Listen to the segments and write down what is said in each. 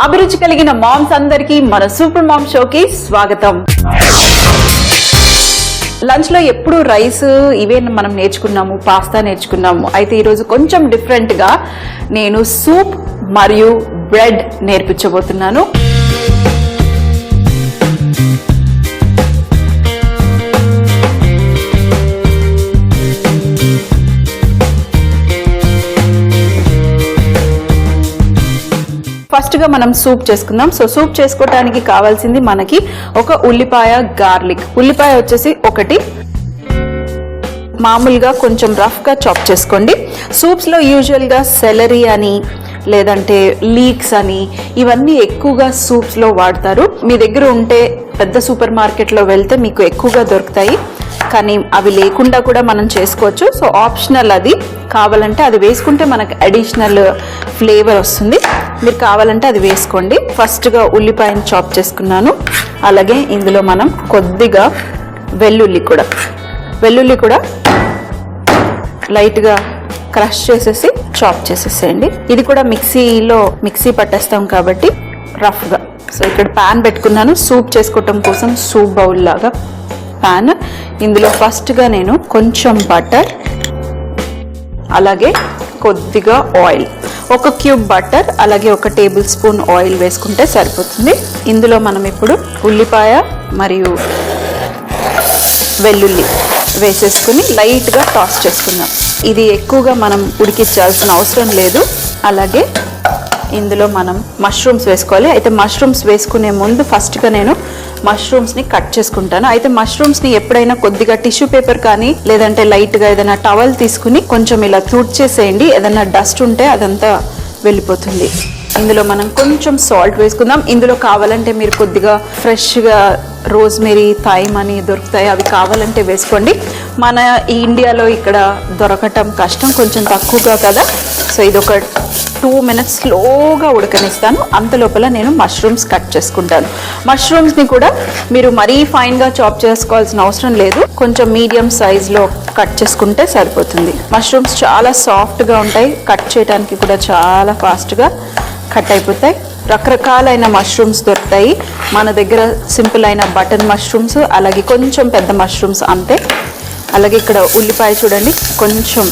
అభిరుచి కలిగిన మామ్స్ అందరికీ మన సూపర్ మామ్ షోకి స్వాగతం. లంచ్ లో ఎప్పుడు రైస్ ఇవే మనం నేర్చుకున్నాము, పాస్తా నేర్చుకున్నాము. అయితే ఈరోజు కొంచెం డిఫరెంట్ గా నేను సూప్ మరియు బ్రెడ్ నేర్పించబోతున్నాను. ఫస్ట్ గా మనం సూప్ చేసుకుందాం. సో సూప్ చేసుకోవడానికి కావాల్సింది మనకి ఒక ఉల్లిపాయ, గార్లిక్. ఉల్లిపాయ వచ్చేసి ఒకటి, మామూలుగా కొంచెం రఫ్ గా చాప్ చేసుకోండి. సూప్స్ లో యూజువల్ గా సెలరీ అని లేదంటే లీక్స్ అని ఇవన్నీ ఎక్కువగా సూప్స్ లో వాడతారు. మీ దగ్గర ఉంటే పెద్ద సూపర్ మార్కెట్ లో వెళ్తే మీకు ఎక్కువగా దొరుకుతాయి, కానీ అవి లేకుండా కూడా మనం చేసుకోవచ్చు. సో ఆప్షనల్, అది కావాలంటే అది వేసుకుంటే మనకు అడిషనల్ ఫ్లేవర్ వస్తుంది. మీరు కావాలంటే అది వేసుకోండి. ఫస్ట్గా ఉల్లిపాయను చాప్ చేసుకున్నాను. అలాగే ఇందులో మనం కొద్దిగా వెల్లుల్లి కూడా లైట్గా క్రష్ చేసేసి చాప్ చేసేసేయండి. ఇది కూడా మిక్సీ పట్టేస్తాం కాబట్టి రఫ్గా. సో ఇక్కడ ప్యాన్ పెట్టుకున్నాను సూప్ చేసుకోవటం కోసం, సూప్ బౌల్ లాగా ప్యాన్. ఇందులో ఫస్ట్గా నేను కొంచెం బటర్, అలాగే కొద్దిగా ఆయిల్, ఒక క్యూబ్ బటర్ అలాగే ఒక టేబుల్ స్పూన్ ఆయిల్ వేసుకుంటే సరిపోతుంది. ఇందులో మనం ఇప్పుడు ఉల్లిపాయ మరియు వెల్లుల్లి వేసేసుకుని లైట్గా టాస్ చేసుకుందాం. ఇది ఎక్కువగా మనం ఉడికించాల్సిన అవసరం లేదు. అలాగే ఇందులో మనం మష్రూమ్స్ వేసుకోవాలి. అయితే మష్రూమ్స్ వేసుకునే ముందు ఫస్ట్గా నేను మష్రూమ్స్ని కట్ చేసుకుంటాను. అయితే మష్రూమ్స్ని ఎప్పుడైనా కొద్దిగా టిష్యూ పేపర్ కానీ లేదంటే లైట్గా ఏదైనా టవల్ తీసుకుని కొంచెం ఇలా తుడిచేసేయండి. ఏదైనా డస్ట్ ఉంటే అదంతా వెళ్ళిపోతుంది. ఇందులో మనం కొంచెం సాల్ట్ వేసుకుందాం. ఇందులో కావాలంటే మీరు కొద్దిగా ఫ్రెష్గా రోజ్మెరీ, థైమ్ అని దొరుకుతాయి, అవి కావాలంటే వేసుకోండి. మన ఇండియాలో ఇక్కడ దొరకటం కష్టం, కొంచెం తక్కువగా కదా. సో ఇది ఒక 2 minutes స్లోగా ఉడకనిస్తాను. అంత లోపల నేను మష్రూమ్స్ కట్ చేసుకుంటాను. మష్రూమ్స్ని కూడా మీరు మరీ ఫైన్గా చాప్ చేసుకోవాల్సిన అవసరం లేదు, కొంచెం మీడియం సైజులో కట్ చేసుకుంటే సరిపోతుంది. మష్రూమ్స్ చాలా సాఫ్ట్గా ఉంటాయి, కట్ చేయడానికి కూడా చాలా ఫాస్ట్గా కట్ అయిపోతాయి. రకరకాలైన మష్రూమ్స్ దొరుకుతాయి. మన దగ్గర సింపుల్ అయిన బటన్ మష్రూమ్స్, అలాగే కొంచెం పెద్ద మష్రూమ్స్ అంతే. అలాగే ఇక్కడ ఉల్లిపాయ చూడండి కొంచెం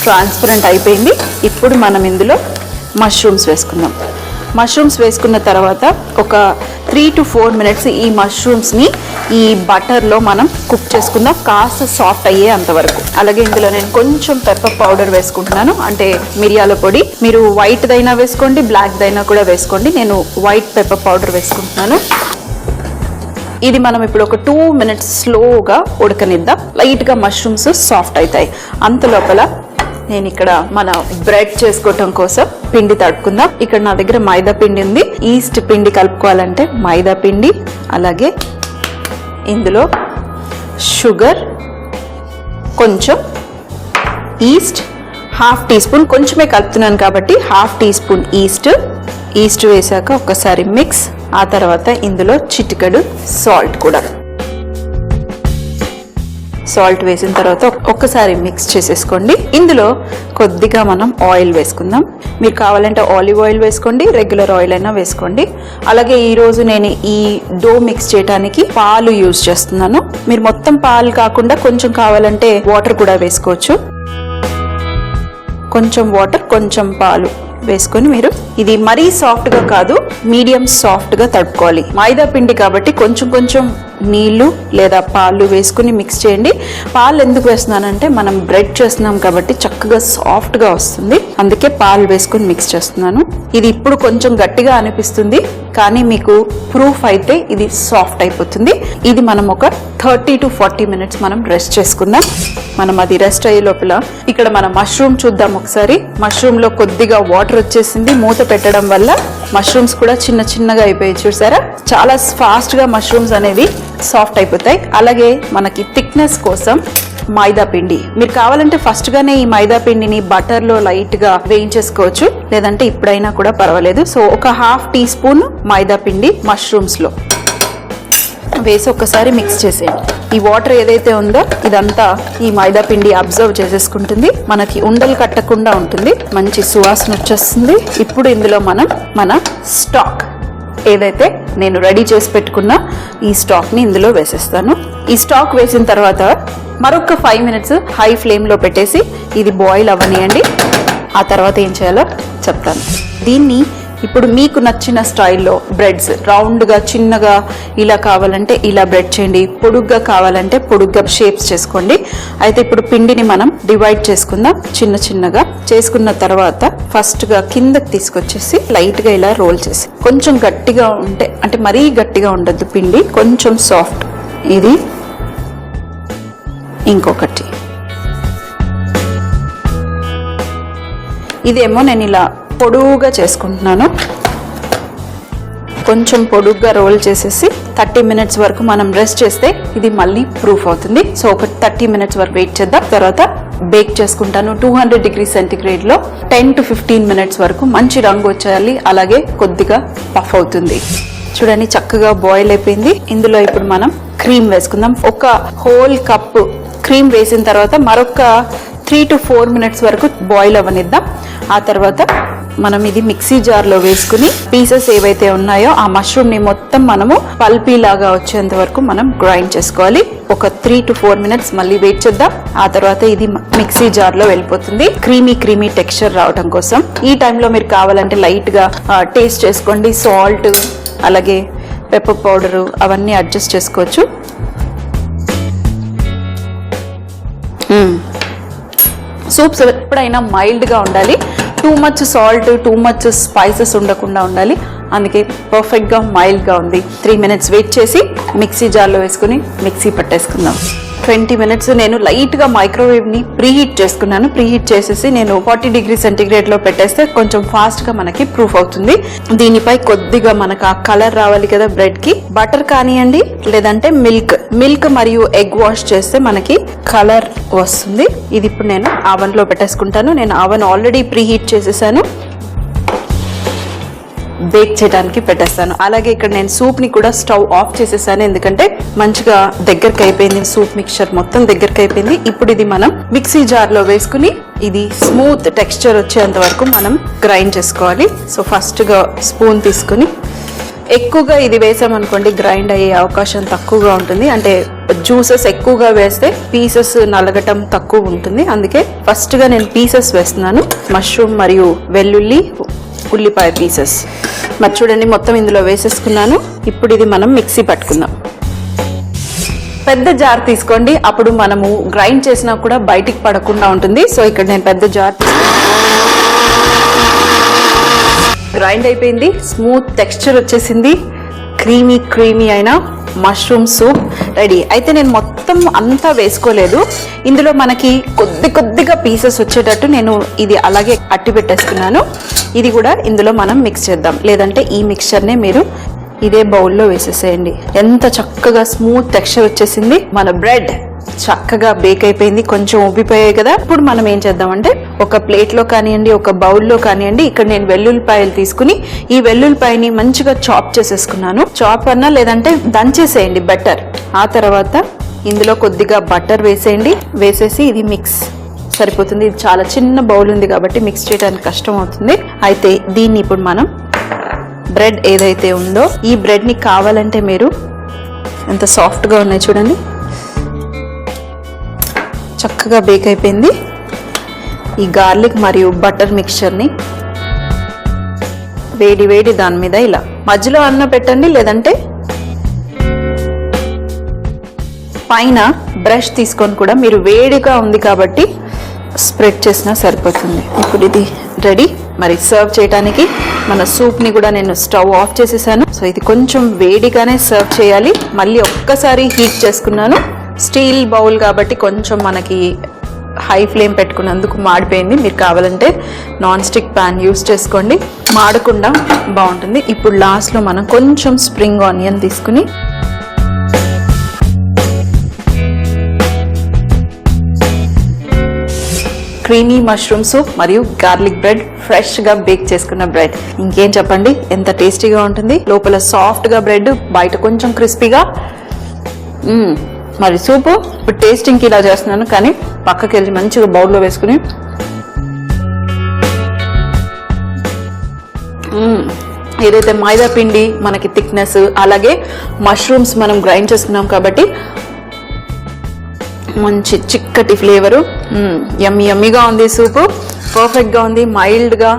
ట్రాన్స్పరెంట్ అయిపోయింది. ఇప్పుడు మనం ఇందులో మష్రూమ్స్ వేసుకుందాం. మష్రూమ్స్ వేసుకున్న తర్వాత ఒక 3 to 4 minutes ఈ మష్రూమ్స్ని ఈ బటర్లో మనం కుక్ చేసుకుందాం, కాస్త సాఫ్ట్ అయ్యే అంతవరకు. అలాగే ఇందులో నేను కొంచెం పెప్పర్ పౌడర్ వేసుకుంటున్నాను, అంటే మిరియాల పొడి. మీరు వైట్ దైనా వేసుకోండి, బ్లాక్ దైనా కూడా వేసుకోండి. నేను వైట్ పెప్పర్ పౌడర్ వేసుకుంటున్నాను. ఇది మనం ఇప్పుడు ఒక 2 minutes స్లోగా ఉడకనిద్దాం. లైట్గా మష్రూమ్స్ సాఫ్ట్ అవుతాయి. అంత లోపల నేను ఇక్కడ మన బ్రెడ్ చేసుకోవటం కోసం పిండి తడుపుకుందాం. ఇక్కడ నా దగ్గర మైదా పిండి ఉంది. ఈస్ట్ పిండి కలుపుకోవాలంటే మైదా పిండి, అలాగే ఇందులో షుగర్, కొంచెం ఈస్ట్, 1/2 teaspoon, కొంచెమే కలుపుతున్నాను కాబట్టి 1/2 teaspoon ఈస్ట్ వేసాక ఒక్కసారి మిక్స్. ఆ తర్వాత ఇందులో చిటికెడు సాల్ట్ కూడా. సాల్ట్ వేసిన తర్వాత ఒక్కసారి మిక్స్ చేసేసుకోండి. ఇందులో కొద్దిగా మనం ఆయిల్ వేసుకుందాం. మీరు కావాలంటే ఆలివ్ ఆయిల్ వేసుకోండి, రెగ్యులర్ ఆయిల్ అయినా వేసుకోండి. అలాగే ఈరోజు నేను ఈ డో మిక్స్ చేయడానికి పాలు యూజ్ చేస్తున్నాను. మీరు మొత్తం పాలు కాకుండా కొంచెం కావాలంటే వాటర్ కూడా వేసుకోవచ్చు. కొంచెం వాటర్, కొంచెం పాలు వేసుకొని మీరు ఇది మరీ సాఫ్ట్గా కాదు, మీడియం సాఫ్ట్గా తడుపుకోవాలి. మైదా పిండి కాబట్టి కొంచెం నీళ్లు లేదా పాలు వేసుకుని మిక్స్ చేయండి. పాలు ఎందుకు వేస్తున్నానంటే మనం బ్రెడ్ చేస్తున్నాం కాబట్టి చక్కగా సాఫ్ట్గా వస్తుంది, అందుకే పాలు వేసుకుని మిక్స్ చేస్తున్నాను. ఇది ఇప్పుడు కొంచెం గట్టిగా అనిపిస్తుంది, కానీ మీకు ప్రూఫ్ అయితే ఇది సాఫ్ట్ అయిపోతుంది. ఇది మనం ఒక 30 to 40 minutes మనం రెస్ట్ చేసుకుందాం. మనం అది రెస్ట్ అయ్యే లోపల ఇక్కడ మన మష్రూమ్ చూద్దాం ఒకసారి. మష్రూమ్ లో కొద్దిగా వాటర్ వచ్చేసింది. మూత పెట్టడం వల్ల మష్రూమ్స్ కూడా చిన్నగా అయిపోయి చూసారా, చాలా ఫాస్ట్ గా మష్రూమ్స్ అనేవి సాఫ్ట్ అయిపోతాయి. అలాగే మనకి థిక్నెస్ కోసం మైదా పిండి, మీరు కావాలంటే ఫస్ట్ గానే ఈ మైదా పిండిని బటర్ లో లైట్ గా వేయించేసుకోవచ్చు, లేదంటే ఇప్పుడైనా కూడా పర్వాలేదు. సో ఒక 1/2 teaspoon మైదా పిండి మష్రూమ్స్ లో వేసి ఒక్కసారి మిక్స్ చేసేయండి. ఈ వాటర్ ఏదైతే ఉందో ఇదంతా ఈ మైదా పిండి అబ్జర్వ్ చేసేసుకుంటుంది, మనకి ఉండలు కట్టకుండా ఉంటుంది, మంచి సువాసన వచ్చేస్తుంది. ఇప్పుడు ఇందులో మనం మన స్టాక్ ఏదైతే నేను రెడీ చేసి పెట్టుకున్న ఈ స్టాక్ని ఇందులో వేసేస్తాను. ఈ స్టాక్ వేసిన తర్వాత మరొక 5 minutes హై ఫ్లేమ్లో పెట్టేసి ఇది బాయిల్ అవ్వనియండి. ఆ తర్వాత ఏం చేయాలో చెప్తాను. దీన్ని ఇప్పుడు మీకు నచ్చిన స్టైల్లో బ్రెడ్స్ రౌండ్గా చిన్నగా ఇలా కావాలంటే ఇలా బ్రెడ్ చేయండి, పొడుగ్గా కావాలంటే పొడుగ్గా షేప్స్ చేసుకోండి. అయితే ఇప్పుడు పిండిని మనం డివైడ్ చేసుకుందాం. చిన్న చిన్నగా చేసుకున్న తర్వాత ఫస్ట్గా కిందకి తీసుకొచ్చేసి లైట్గా ఇలా రోల్ చేసి, కొంచెం గట్టిగా ఉంటే అంటే మరీ గట్టిగా ఉండద్దు పిండి, కొంచెం సాఫ్ట్. ఇది ఇంకొకటి, ఇదేమో నేను ఇలా పొడువుగా చేసుకుంటున్నాను. కొంచెం పొడుగ్గా రోల్ చేసేసి 30 minutes వరకు మనం రెస్ట్ చేస్తే ఇది మళ్ళీ ప్రూఫ్ అవుతుంది. సో ఒక 30 minutes వరకు వెయిట్ చేద్దాం. తర్వాత బేక్ చేసుకుంటాను 200 degrees centigrade 10 to 15 minutes వరకు. మంచి రంగు వచ్చేయాలి, అలాగే కొద్దిగా పఫ్ అవుతుంది. చూడండి చక్కగా బాయిల్ అయిపోయింది. ఇందులో ఇప్పుడు మనం క్రీమ్ వేసుకుందాం. ఒక హోల్ కప్ క్రీమ్ వేసిన తర్వాత మరొక 3 to 4 minutes వరకు బాయిల్ అవ్వనిద్దాం. ఆ తర్వాత మనం ఇది మిక్సీ జార్లో వేసుకుని పీసెస్ ఏవైతే ఉన్నాయో ఆ మష్రూమ్ని మొత్తం మనము పల్పీ లాగా వచ్చేంత వరకు మనం గ్రైండ్ చేసుకోవాలి. ఒక 3 to 4 minutes మళ్ళీ వెయిట్ చేద్దాం. ఆ తర్వాత ఇది మిక్సీ జార్లో వెళ్ళిపోతుంది క్రీమీ టెక్స్చర్ రావడం కోసం. ఈ టైంలో మీరు కావాలంటే లైట్గా టేస్ట్ చేసుకోండి. సాల్ట్ అలాగే పెప్పర్ పౌడరు అవన్నీ అడ్జస్ట్ చేసుకోవచ్చు. సూప్స్ ఎప్పుడైనా మైల్డ్గా ఉండాలి. Too much salt, too much spices ఉండకుండా ఉండాలి. అందుకే పర్ఫెక్ట్గా మైల్డ్గా ఉంది. 3 minutes వెయిట్ చేసి మిక్సీ జార్లో వేసుకుని మిక్సీ పట్టేసుకుందాం. 20 minutes నేను లైట్గా మైక్రోవేవ్ని ప్రీహీట్ చేసుకున్నాను. ప్రీహీట్ చేసేసి నేను 40 degrees centigrade పెట్టేస్తే కొంచెం ఫాస్ట్గా మనకి ప్రూఫ్ అవుతుంది. దీనిపై కొద్దిగా మనకు ఆ కలర్ రావాలి కదా బ్రెడ్కి. బటర్ కానివ్వండి లేదంటే మిల్క్ మరియు ఎగ్ వాష్ చేస్తే మనకి కలర్ వస్తుంది. ఇది ఇప్పుడు నేను ఆవెన్లో పెట్టేసుకుంటాను. నేను ఆవెన్ ఆల్రెడీ ప్రీహీట్ చేసేసాను, బేక్ చేయడానికి పెట్టేస్తాను. అలాగే ఇక్కడ నేను సూప్ని కూడా స్టవ్ ఆఫ్ చేసేసాను, ఎందుకంటే మంచిగా దగ్గరికి అయిపోయింది. సూప్ మిక్చర్ మొత్తం దగ్గరికి అయిపోయింది. ఇప్పుడు ఇది మనం మిక్సీ జార్లో వేసుకుని ఇది స్మూత్ టెక్స్చర్ వచ్చేంత వరకు మనం గ్రైండ్ చేసుకోవాలి. సో ఫస్ట్గా స్పూన్ తీసుకుని ఎక్కువగా ఇది వేసామనుకోండి గ్రైండ్ అయ్యే అవకాశం తక్కువగా ఉంటుంది. అంటే జ్యూసెస్ ఎక్కువగా వేస్తే పీసెస్ నలగటం తక్కువ ఉంటుంది. అందుకే ఫస్ట్గా నేను పీసెస్ వేస్తున్నాను. మష్రూమ్ మరియు వెల్లుల్లి ఉల్లిపాయ పీసెస్ మరి చూడండి మొత్తం ఇందులో వేసేసుకున్నాను. ఇప్పుడు ఇది మనం మిక్సీ పట్టుకుందాం. పెద్ద జార్ తీసుకోండి, అప్పుడు మనము గ్రైండ్ చేసినా కూడా బయటికి పడకుండా ఉంటుంది. సో ఇక్కడ నేను పెద్ద జార్ గ్రైండ్ అయిపోయింది. స్మూత్ టెక్స్చర్ వచ్చేసింది. క్రీమీ అయిన మష్రూమ్ సూప్ రెడీ. అయితే నేను మొత్తం అంతా వేసుకోలేదు. ఇందులో మనకి కొద్దిగా పీసెస్ వచ్చేటట్టు నేను ఇది అలాగే అట్టి పెట్టేసుకున్నాను. ఇది కూడా ఇందులో మనం మిక్స్ చేద్దాం. లేదంటే ఈ మిక్స్చర్నే మీరు ఇదే బౌల్లో వేసేసేయండి. ఎంత చక్కగా స్మూత్ టెక్స్చర్ వచ్చేసింది. మన బ్రెడ్ చక్కగా బేక్ అయిపోయింది. కొంచెం ఉబ్బిపోయాయి కదా. ఇప్పుడు మనం ఏం చేద్దామంటే ఒక ప్లేట్లో కానివ్వండి, ఒక బౌల్లో కానివ్వండి, ఇక్కడ నేను వెల్లుల్లిపాయలు తీసుకుని ఈ వెల్లుల్లిపాయని మంచిగా చాప్ చేసేసుకున్నాను. చాప్ అన్నా లేదంటే దంచేసేయండి బెటర్. ఆ తర్వాత ఇందులో కొద్దిగా బటర్ వేసేయండి. వేసేసి ఇది మిక్స్ సరిపోతుంది. ఇది చాలా చిన్న బౌల్ ఉంది కాబట్టి మిక్స్ చేయడానికి కష్టం అవుతుంది. అయితే దీన్ని ఇప్పుడు మనం బ్రెడ్ ఏదైతే ఉందో ఈ బ్రెడ్ని కావాలంటే మీరు ఎంత సాఫ్ట్గా ఉన్నాయి చూడండి, చక్కగా బేక్ అయిపోయింది. ఈ గార్లిక్ మరియు బటర్ మిక్చర్ని వేడి దాని మీద ఇలా మధ్యలో అన్న పెట్టండి, లేదంటే పైన బ్రష్ తీసుకొని కూడా మీరు వేడిగా ఉంది కాబట్టి స్ప్రెడ్ చేసినా సరిపోతుంది. ఇప్పుడు ఇది రెడీ. మరి సర్వ్ చేయడానికి మన సూప్ని కూడా నేను స్టవ్ ఆఫ్ చేసేసాను. సో ఇది కొంచెం వేడిగానే సర్వ్ చేయాలి. మళ్ళీ ఒక్కసారి హీట్ చేసుకున్నాను. స్టీల్ బౌల్ కాబట్టి కొంచెం మనకి హై ఫ్లేమ్ పెట్టుకున్నందుకు మాడిపోయింది. మీరు కావాలంటే నాన్ స్టిక్ ప్యాన్ యూస్ చేసుకోండి, మాడకుండా బాగుంటుంది. ఇప్పుడు లాస్ట్లో మనం కొంచెం స్ప్రింగ్ ఆనియన్ తీసుకుని క్రీమీ మష్రూమ్ సూప్ మరియు గార్లిక్ బ్రెడ్, ఫ్రెష్గా బేక్ చేసుకున్న బ్రెడ్, ఇంకేం చెప్పండి ఎంత టేస్టీగా ఉంటుంది. లోపల సాఫ్ట్గా బ్రెడ్, బయట కొంచెం క్రిస్పీగా. మరి సూపు ఇప్పుడు టేస్టింగ్కి ఇలా చేస్తున్నాను, కానీ పక్కకి వెళ్ళి మంచిగా బౌల్లో వేసుకుని ఏదైతే మైదా పిండి మనకి థిక్నెస్, అలాగే మష్రూమ్స్ మనం గ్రైండ్ చేసుకున్నాం కాబట్టి మంచి చిక్కటి ఫ్లేవరు. యమ్మీగా ఉంది సూపు, పర్ఫెక్ట్గా ఉంది, మైల్డ్గా.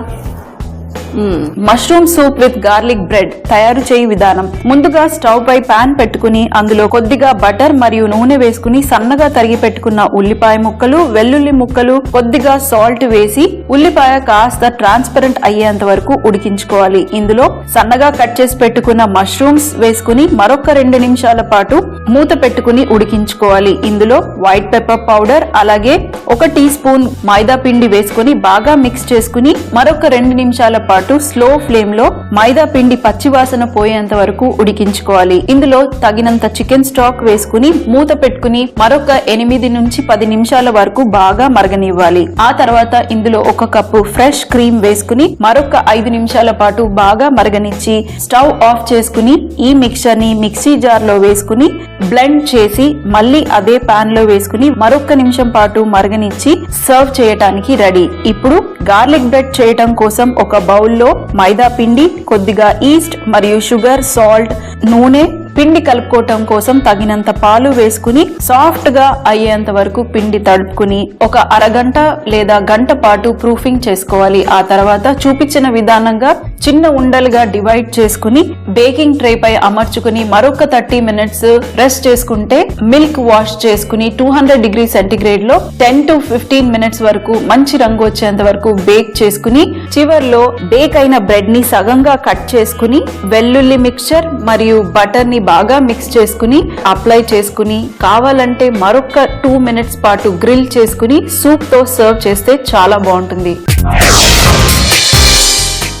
Mushroom soup with garlic bread తయారు చేయి విధానం. ముందుగా స్టవ్ పై పాన్ పెట్టుకుని అందులో కొద్దిగా బటర్ మరియు నూనె వేసుకుని సన్నగా తరిగి పెట్టుకున్న ఉల్లిపాయ ముక్కలు, వెల్లుల్లి ముక్కలు, కొద్దిగా సాల్ట్ వేసి ఉల్లిపాయ కాస్త ట్రాన్స్పరెంట్ అయ్యేంత వరకు ఉడికించుకోవాలి. ఇందులో సన్నగా కట్ చేసి పెట్టుకున్న మష్రూమ్స్ వేసుకుని మరొక 2 నిమిషాల పాటు మూత పెట్టుకుని ఉడికించుకోవాలి. ఇందులో వైట్ పెప్పర్ పౌడర్ అలాగే 1 టీ స్పూన్ మైదా పిండి వేసుకుని బాగా మిక్స్ చేసుకుని మరొక 2 నిమిషాల పాటు స్లో ఫ్లేమ్ లో మైదా పిండి పచ్చివాసన పోయేంత వరకు ఉడికించుకోవాలి. ఇందులో తగినంత చికెన్ స్టాక్ వేసుకుని మూత పెట్టుకుని మరొక 8 నుంచి 10 నిమిషాల వరకు బాగా మరగనివ్వాలి. ఆ తర్వాత ఇందులో 1 కప్పు ఫ్రెష్ క్రీమ్ వేసుకుని మరొక 5 నిమిషాల పాటు బాగా మరగనిచ్చి స్టవ్ ఆఫ్ చేసుకుని ఈ మిక్చర్ ని మిక్సీ జార్ లో వేసుకుని బ్లెండ్ చేసి మళ్ళీ అదే పాన్ లో వేసుకుని మరొక నిమిషం పాటు మరగనిచ్చి సర్వ్ చేయటానికి రెడీ. ఇప్పుడు గార్లిక్ బ్రెడ్ చేయటం కోసం ఒక బౌల్లో మైదా పిండి, కొద్దిగా ఈస్ట్ మరియు షుగర్, సాల్ట్, నూనె, పిండి కలుపుకోవటం కోసం తగినంత పాలు వేసుకుని సాఫ్ట్ గా అయ్యేంత వరకు పిండి తడుపుకుని ఒక అరగంట లేదా గంట పాటు ప్రూఫింగ్ చేసుకోవాలి. ఆ తర్వాత చూపించిన విధానంగా చిన్న ఉండలుగా డివైడ్ చేసుకుని బేకింగ్ ట్రే పై అమర్చుకుని మరొక 30 మినిట్స్ రెస్ట్ చేసుకుంటే మిల్క్ వాష్ చేసుకుని 200 డిగ్రీ సెంటీగ్రేడ్ లో 10 to 15 మినిట్స్ వరకు మంచి రంగు వచ్చేంత వరకు బేక్ చేసుకుని చివర్లో బేక్ అయిన బ్రెడ్ ని సగంగా కట్ చేసుకుని వెల్లుల్లి మిక్చర్ మరియు బటర్ ని బాగా మిక్స్ చేసుకుని అప్లై చేసుకుని కావాలంటే మరొక 2 మినిట్స్ పాటు గ్రిల్ చేసుకుని సూప్ తో సర్వ్ చేస్తే చాలా బాగుంటుంది.